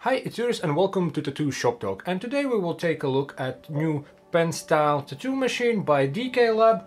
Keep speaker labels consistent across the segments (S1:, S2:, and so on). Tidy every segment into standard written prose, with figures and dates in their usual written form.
S1: Hi, it's Juris and welcome to Tattoo Shop Talk, and today we will take a look at new pen style tattoo machine by Rca Lab.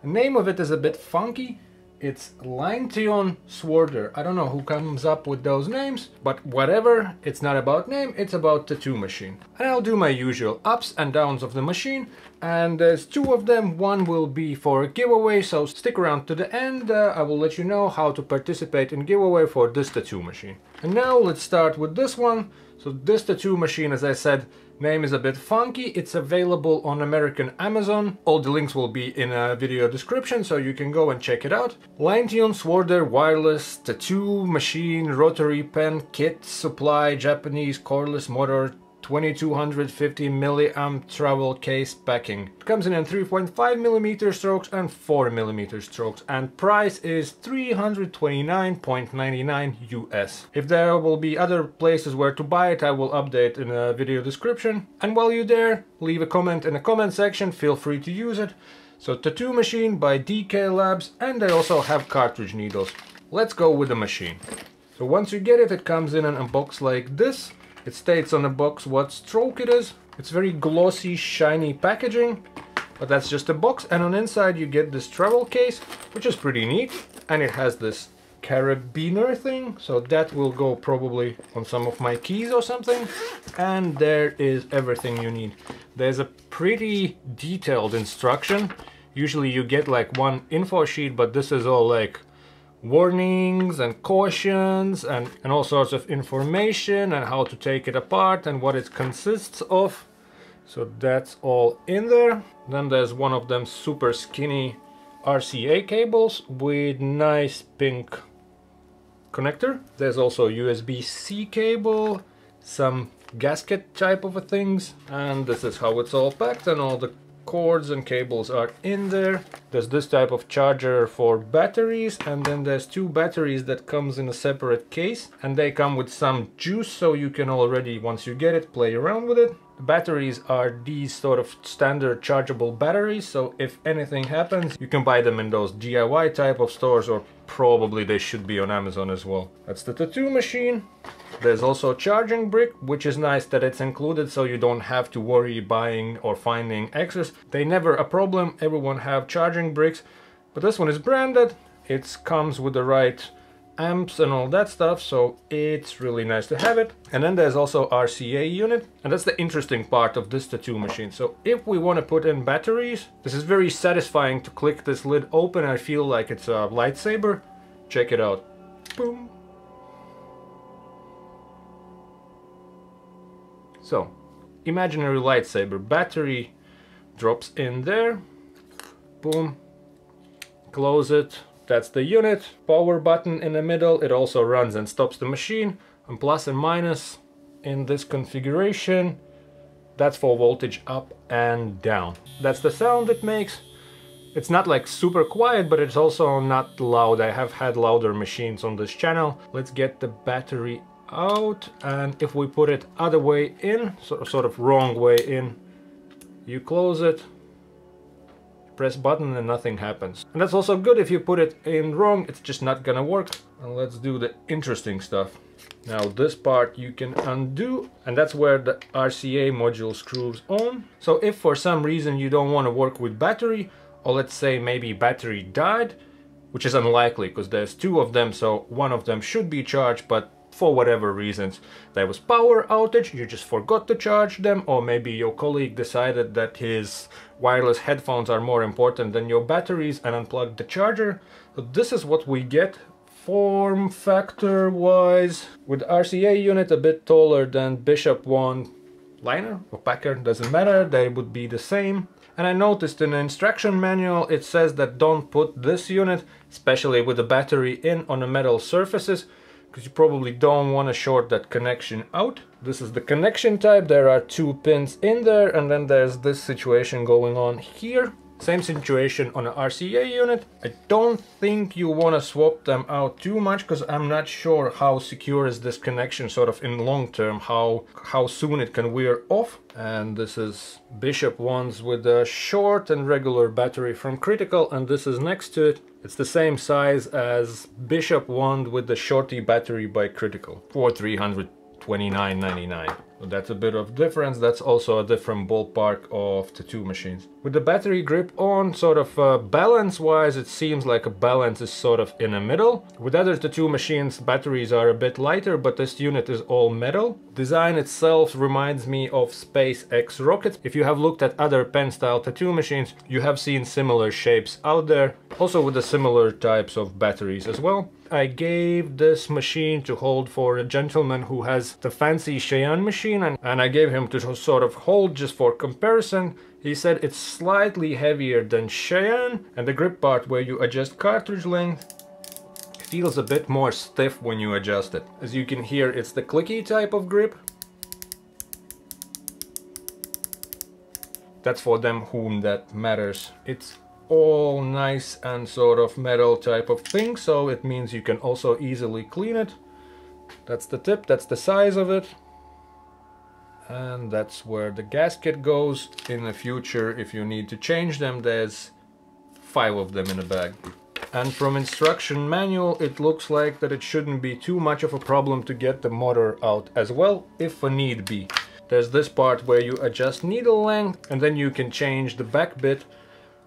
S1: The name of it is a bit funky. It's Linetion Sworder. I don't know who comes up with those names, but whatever, it's not about name, it's about tattoo machine. And I'll do my usual ups and downs of the machine, and there's two of them. One will be for a giveaway, so stick around to the end. I will let you know how to participate in giveaway for this tattoo machine. And now let's start with this one. So this tattoo machine, as I said, name is a bit funky. It's available on American Amazon. All the links will be in a video description, so you can go and check it out. Linetion Sworder wireless tattoo machine rotary pen kit supply Japanese cordless motor 2250 milliamp travel case packing. It comes in 3.5mm strokes and 4mm strokes, and price is $329.99 US. If there will be other places where to buy it, I will update in a video description. And while you're there, leave a comment in the comment section, feel free to use it. So tattoo machine by Rca Labs, and they also have cartridge needles. Let's go with the machine. So once you get it, it comes in a box like this. It states on the box what stroke it is. It's very glossy, shiny packaging, but that's just a box. And on the inside you get this travel case, which is pretty neat. And it has this carabiner thing, so that will go probably on some of my keys or something. And there is everything you need. There's a pretty detailed instruction. Usually you get like one info sheet, but this is all like warnings and cautions and all sorts of information and how to take it apart and what it consists of. So that's all in there. Then there's one of them super skinny RCA cables with nice pink connector. There's also USB-C cable, some gasket type of things, and this is how it's all packed, and all the cords and cables are in there. There's this type of charger for batteries, and then there's two batteries that comes in a separate case, and they come with some juice, so you can already, once you get it, play around with it. The batteries are these sort of standard chargeable batteries, so if anything happens, you can buy them in those DIY type of stores, or probably they should be on Amazon as well. That's the tattoo machine. There's also a charging brick, which is nice that it's included, so you don't have to worry buying or finding extras. They never a problem, everyone have charging bricks, but this one is branded. It comes with the right amps and all that stuff, so it's really nice to have it. And then there's also RCA unit, and that's the interesting part of this tattoo machine. So if we want to put in batteries, this is very satisfying to click this lid open. I feel like it's a lightsaber. Check it out. Boom. So, imaginary lightsaber, battery drops in there, boom, close it, that's the unit, power button in the middle, it also runs and stops the machine, and plus and minus in this configuration, that's for voltage up and down. That's the sound it makes. It's not like super quiet, but it's also not loud. I have had louder machines on this channel. Let's get the battery out, and if we put it other way in, sort of wrong way in, you close it, press button, and nothing happens. And that's also good. If you put it in wrong, it's just not gonna work. And let's do the interesting stuff. Now this part you can undo, and that's where the RCA module screws on. So if for some reason you don't want to work with battery, or let's say maybe battery died, which is unlikely because there's two of them, so one of them should be charged, but for whatever reasons there was power outage, you just forgot to charge them, or maybe your colleague decided that his wireless headphones are more important than your batteries and unplugged the charger. So this is what we get form factor wise, with RCA unit a bit taller than Bishop Wand liner or packer, doesn't matter, they would be the same. And I noticed in the instruction manual it says that don't put this unit, especially with the battery in, on the metal surfaces, because you probably don't want to short that connection out. This is the connection type. There are two pins in there, and then there's this situation going on here. Same situation on an RCA unit. I don't think you want to swap them out too much, because I'm not sure how secure is this connection sort of in long term, how soon it can wear off. And this is Bishop ones with a short and regular battery from Critical, and this is next to it. It's the same size as Bishop wand with the shorty battery by Critical for $320 $29.99. So that's a bit of difference. That's also a different ballpark of tattoo machines. With the battery grip on, sort of balance wise, it seems like a balance is sort of in the middle. With other tattoo machines, batteries are a bit lighter, but this unit is all metal. Design itself reminds me of SpaceX rockets. If you have looked at other pen style tattoo machines, you have seen similar shapes out there, also with the similar types of batteries as well. I gave this machine to hold for a gentleman who has the fancy Cheyenne machine, and I gave him to sort of hold just for comparison. He said it's slightly heavier than Cheyenne, and the grip part where you adjust cartridge length feels a bit more stiff when you adjust it. As you can hear, it's the clicky type of grip. That's for them whom that matters. It's all nice and sort of metal type of thing, so it means you can also easily clean it. That's the tip, that's the size of it. And that's where the gasket goes. In the future, if you need to change them, there's 5 of them in a bag. And from instruction manual, it looks like that it shouldn't be too much of a problem to get the motor out as well, if a need be. There's this part where you adjust needle length, and then you can change the back bit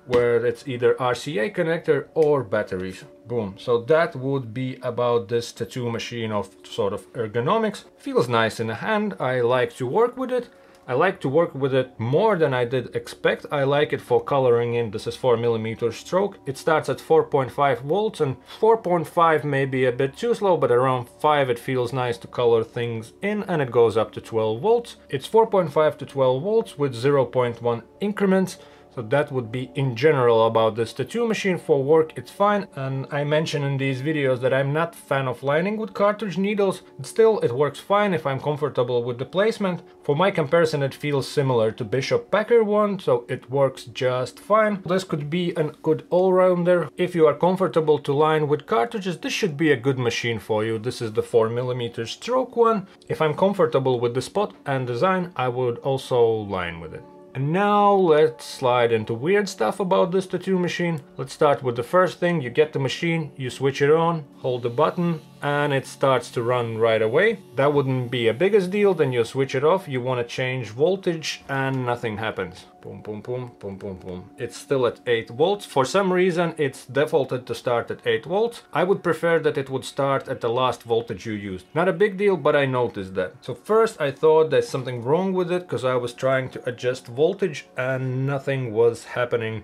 S1: where it's either RCA connector or batteries. Boom. So that would be about this tattoo machine of sort of ergonomics. Feels nice in the hand. I like to work with it. I like to work with it more than I did expect. I like it for coloring in. This is 4mm stroke. It starts at 4.5 volts, and 4.5 may be a bit too slow, but around 5 it feels nice to color things in, and it goes up to 12 volts. It's 4.5 to 12 volts with 0.1 increments. So that would be in general about this tattoo machine. For work it's fine, and I mention in these videos that I'm not a fan of lining with cartridge needles. Still, it works fine if I'm comfortable with the placement. For my comparison, it feels similar to Bishop Packer one, so it works just fine. This could be a good all-rounder. If you are comfortable to line with cartridges, this should be a good machine for you. This is the 4mm stroke one. If I'm comfortable with the spot and design, I would also line with it. And now let's slide into weird stuff about this tattoo machine. Let's start with the first thing. You get the machine, you switch it on, hold the button, and it starts to run right away. That wouldn't be a biggest deal. Then you switch it off, you want to change voltage, and nothing happens. Boom, boom, boom, boom, boom, boom. It's still at 8 volts. For some reason, it's defaulted to start at 8 volts. I would prefer that it would start at the last voltage you used. Not a big deal, but I noticed that. So first I thought there's something wrong with it, because I was trying to adjust voltage and nothing was happening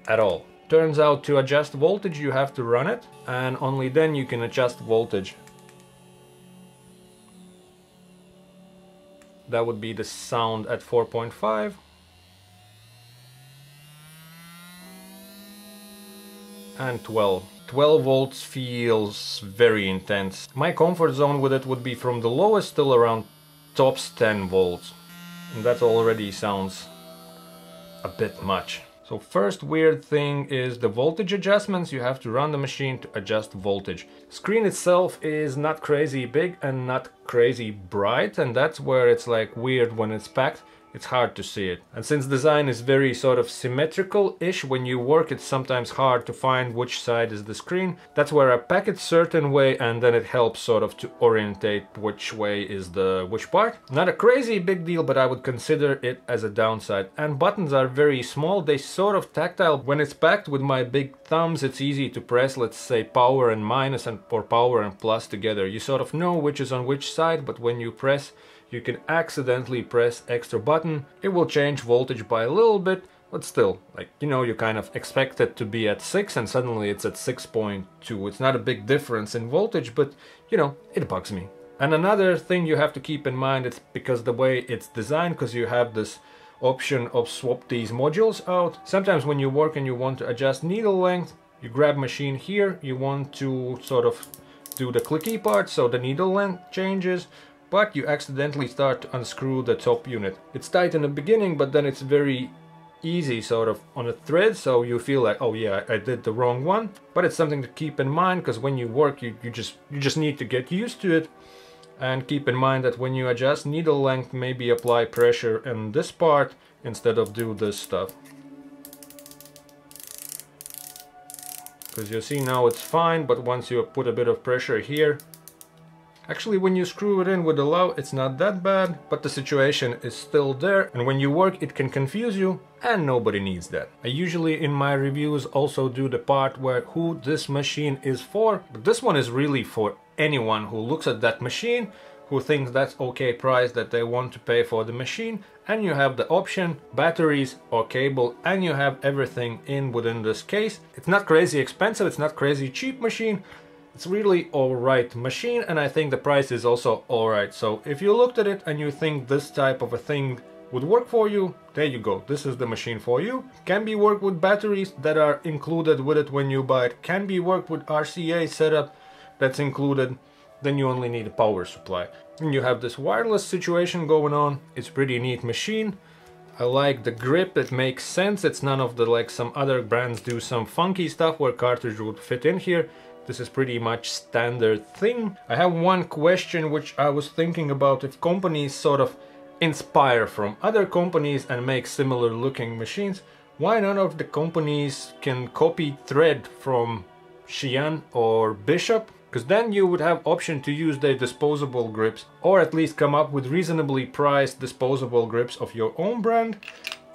S1: at all. Turns out to adjust voltage you have to run it, and only then you can adjust voltage. That would be the sound at 4.5. And 12. 12 volts feels very intense. My comfort zone with it would be from the lowest till around tops 10 volts. And that already sounds a bit much. So first weird thing is the voltage adjustments. You have to run the machine to adjust voltage. Screen itself is not crazy big and not crazy bright, and that's where it's like weird when it's packed. It's hard to see it. And since design is very sort of symmetrical-ish, when you work it's sometimes hard to find which side is the screen. That's where I pack it certain way, and then it helps sort of to orientate which way is the which part. Not a crazy big deal, but I would consider it as a downside. And buttons are very small, they sort of tactile. When it's packed with my big thumbs, it's easy to press, let's say, power and minus or power and plus together. You sort of know which is on which side, but when you press, you can accidentally press extra button. It will change voltage by a little bit, but still, like, you know, you kind of expect it to be at 6 and suddenly it's at 6.2. It's not a big difference in voltage, but, you know, it bugs me. And another thing you have to keep in mind is because the way it's designed, because you have this option of swap these modules out. Sometimes when you work and you want to adjust needle length, you grab machine here, you want to sort of do the clicky part so the needle length changes, but you accidentally start to unscrew the top unit. It's tight in the beginning, but then it's very easy sort of on a thread, so you feel like, oh yeah, I did the wrong one. But it's something to keep in mind, because when you work you just need to get used to it. And keep in mind that when you adjust needle length, maybe apply pressure in this part instead of do this stuff. Because you see now it's fine, but once you put a bit of pressure here, Actually, when you screw it in with the low, it's not that bad, but the situation is still there, and when you work it can confuse you, and nobody needs that. I usually in my reviews also do the part where who this machine is for, but this one is really for anyone who looks at that machine, who thinks that's okay price that they want to pay for the machine, and you have the option, batteries or cable, and you have everything within this case. It's not crazy expensive, it's not crazy cheap machine. It's really alright machine, and I think the price is also alright. So if you looked at it and you think this type of a thing would work for you, there you go. This is the machine for you. Can be worked with batteries that are included with it when you buy it. Can be worked with RCA setup that's included. Then you only need a power supply. And you have this wireless situation going on. It's pretty neat machine. I like the grip, it makes sense. It's none of the like some other brands do some funky stuff where cartridge would fit in here. This is pretty much standard thing. I have one question which I was thinking about, if companies sort of inspire from other companies and make similar looking machines, why none of the companies can copy thread from Xi'an or Bishop? Because then you would have option to use their disposable grips, or at least come up with reasonably priced disposable grips of your own brand.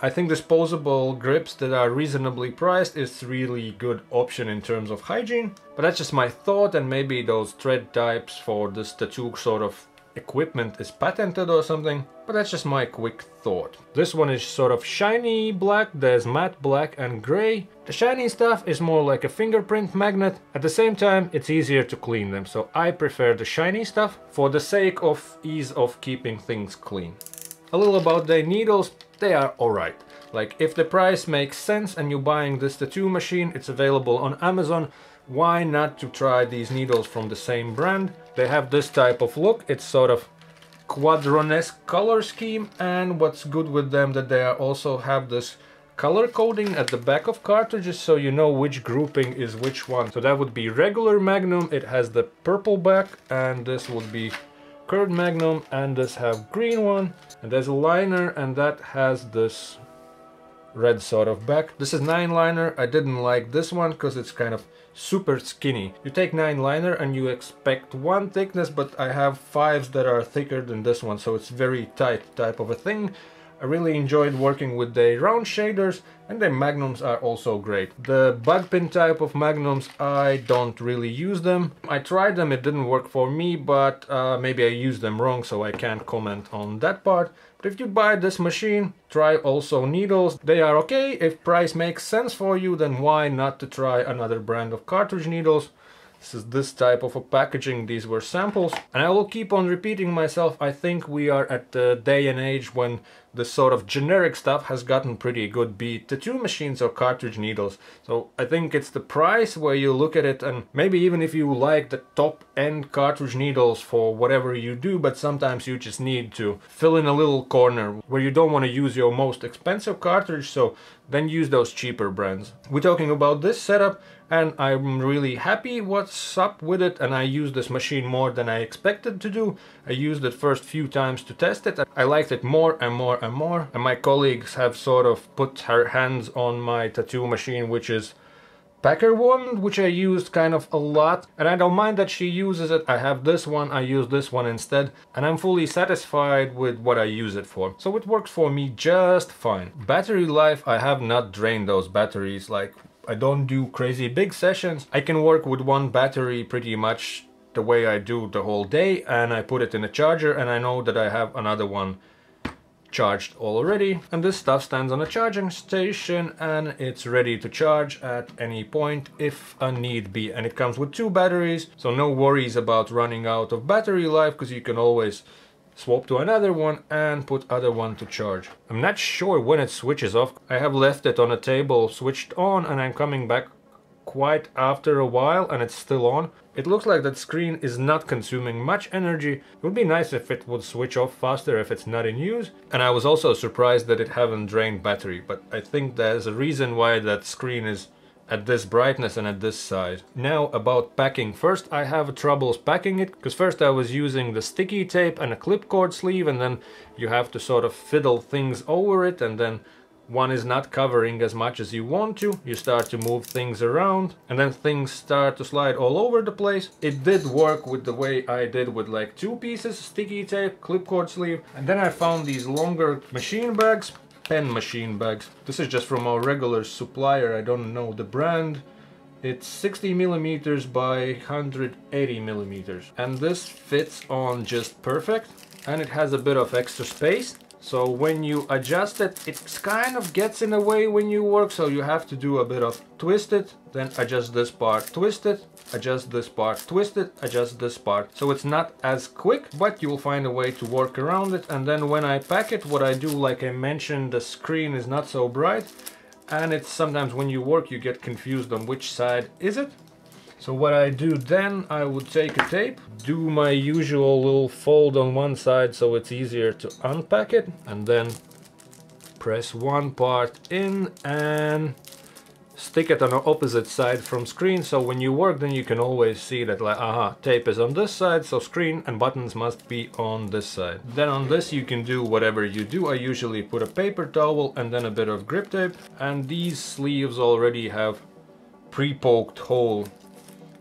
S1: I think disposable grips that are reasonably priced is really good option in terms of hygiene. But that's just my thought, and maybe those thread types for this tattoo sort of equipment is patented or something. But that's just my quick thought. This one is sort of shiny black, there's matte black and gray. The shiny stuff is more like a fingerprint magnet. At the same time, it's easier to clean them. So I prefer the shiny stuff for the sake of ease of keeping things clean. A little about their needles, they are alright. Like if the price makes sense and you're buying this tattoo machine, it's available on Amazon, why not to try these needles from the same brand? They have this type of look, it's sort of quadronesque color scheme, and what's good with them that they also have this color coding at the back of cartridges, so you know which grouping is which one. So that would be regular Magnum, it has the purple back, and this would be curved Magnum, and this have green one, and there's a liner, and that has this red sort of back. This is 9 liner. I didn't like this one because it's kind of super skinny. You take 9 liner and you expect one thickness, but I have 5s that are thicker than this one, so it's very tight type of a thing. I really enjoyed working with the round shaders, and the magnums are also great. The bug pin type of magnums, I don't really use them. I tried them, it didn't work for me, but maybe I used them wrong, so I can't comment on that part. But if you buy this machine, try also needles. They are okay. If price makes sense for you, then why not to try another brand of cartridge needles? This is this type of a packaging, these were samples. And I will keep on repeating myself, I think we are at the day and age when this sort of generic stuff has gotten pretty good, be it tattoo machines or cartridge needles. So I think it's the price where you look at it, and maybe even if you like the top end cartridge needles for whatever you do, but sometimes you just need to fill in a little corner where you don't want to use your most expensive cartridge, so then use those cheaper brands. We're talking about this setup, and I'm really happy what's up with it, and I use this machine more than I expected to do. I used it first few times to test it. I liked it more and more and more, and my colleagues have sort of put their hands on my tattoo machine, which is Packer one, which I used kind of a lot, and I don't mind that she uses it. I have this one, I use this one instead, and I'm fully satisfied with what I use it for. So it works for me just fine. Battery life, I have not drained those batteries. Like, I don't do crazy big sessions. I can work with one battery pretty much the way I do the whole day, and I put it in a charger, and I know that I have another one charged already, and this stuff stands on a charging station and it's ready to charge at any point if a need be. And it comes with 2 batteries, so no worries about running out of battery life, because you can always swap to another one and put other one to charge. I'm not sure when it switches off. I have left it on a table switched on, and I'm coming back quite after a while and it's still on. It looks like that screen is not consuming much energy. It would be nice if it would switch off faster if it's not in use. And I was also surprised that it haven't drained battery, but I think there's a reason why that screen is at this brightness and at this size. Now about packing. First I have troubles packing it, because first I was using the sticky tape and a clipcord sleeve, and then you have to sort of fiddle things over it, and then one is not covering as much as you want to, you start to move things around and then things start to slide all over the place. It did work with the way I did with like 2 pieces, sticky tape, clipcord sleeve, and then I found these longer machine bags, pen machine bags. This is just from a regular supplier, I don't know the brand. It's 60 millimeters by 180 millimeters, and this fits on just perfect, and it has a bit of extra space. So when you adjust it, it kind of gets in the way when you work, so you have to do a bit of twist it, then adjust this part, twist it, adjust this part, twist it, adjust this part. So it's not as quick, but you'll find a way to work around it. And then when I pack it, what I do, like I mentioned, the screen is not so bright, and it's sometimes when you work you get confused on which side is it. So what I do then, I would take a tape, do my usual little fold on one side so it's easier to unpack it, and then press one part in and stick it on the opposite side from screen, so when you work then you can always see that, like, aha, tape is on this side, so screen and buttons must be on this side. Then on this you can do whatever you do. I usually put a paper towel and then a bit of grip tape, and these sleeves already have pre-poked hole.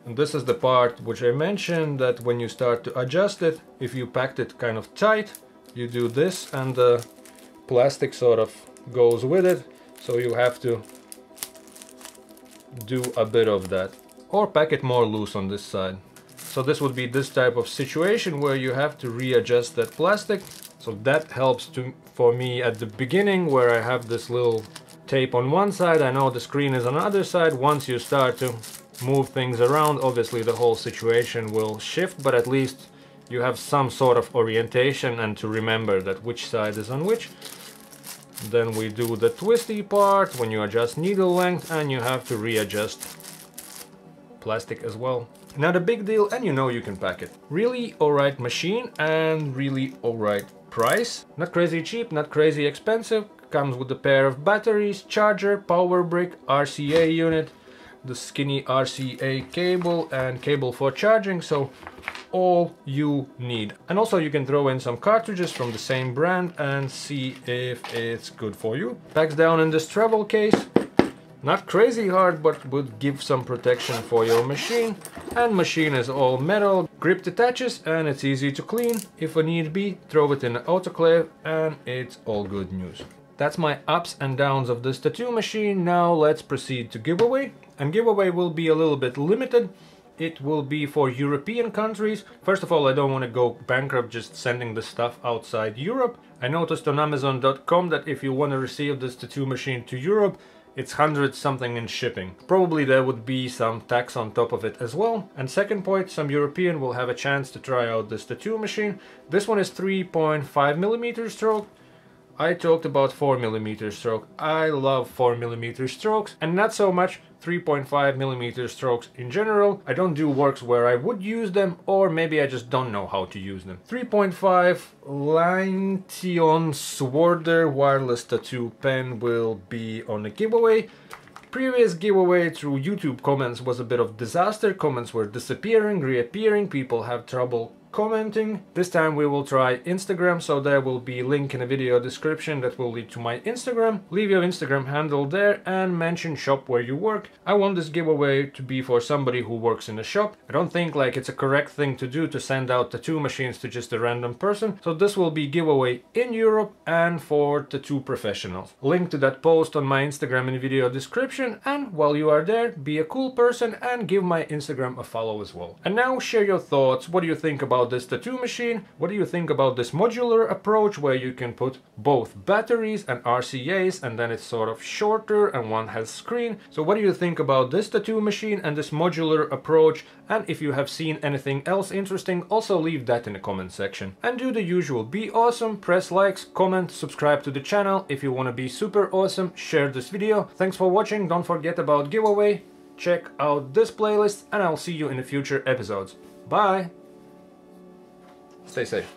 S1: And this is the part which I mentioned, that when you start to adjust it, if you packed it kind of tight, you do this and the plastic sort of goes with it, so you have to do a bit of that, or pack it more loose on this side. So this would be this type of situation where you have to readjust that plastic. So that helps for me at the beginning, where I have this little tape on one side, I know the screen is on the other side. Once you start to move things around, obviously the whole situation will shift, but at least you have some sort of orientation and to remember that which side is on which. Then we do the twisty part when you adjust needle length, and you have to readjust plastic as well. Not a big deal, and you know you can pack it. Really alright machine and really alright price. Not crazy cheap, not crazy expensive. Comes with a pair of batteries, charger, power brick, RCA unit, the skinny RCA cable and cable for charging, so all you need. And also you can throw in some cartridges from the same brand and see if it's good for you. Packs down in this travel case. Not crazy hard, but would give some protection for your machine. And machine is all metal, grip detaches, and it's easy to clean. If a need be, throw it in an autoclave and it's all good news. That's my ups and downs of this tattoo machine. Now let's proceed to giveaway. And giveaway will be a little bit limited. It will be for European countries. First of all, I don't want to go bankrupt just sending the stuff outside Europe. I noticed on Amazon.com that if you want to receive this tattoo machine to Europe, it's 100 something in shipping. Probably there would be some tax on top of it as well. And second point, some European will have a chance to try out this tattoo machine. This one is 3.5mm stroke. I talked about 4mm stroke. I love 4mm strokes, and not so much 3.5mm strokes in general. I don't do works where I would use them, or maybe I just don't know how to use them. 3.5 Linetion Sworder wireless tattoo pen will be on a giveaway. Previous giveaway through YouTube comments was a bit of disaster. Comments were disappearing, reappearing, people have trouble commenting. This time we will try Instagram, so there will be a link in the video description that will lead to my Instagram. Leave your Instagram handle there and mention shop where you work. I want this giveaway to be for somebody who works in a shop. I don't think like it's a correct thing to do to send out tattoo machines to just a random person. So this will be giveaway in Europe and for tattoo professionals. Link to that post on my Instagram in the video description, and while you are there, be a cool person and give my Instagram a follow as well. And now share your thoughts. What do you think about this tattoo machine? What do you think about this modular approach where you can put both batteries and RCAs and then it's sort of shorter and one has screen? So what do you think about this tattoo machine and this modular approach? And if you have seen anything else interesting, also leave that in the comment section. And do the usual, be awesome, press likes, comment, subscribe to the channel. If you want to be super awesome, share this video. Thanks for watching, don't forget about giveaway, check out this playlist, and I'll see you in the future episodes. Bye! Stay safe.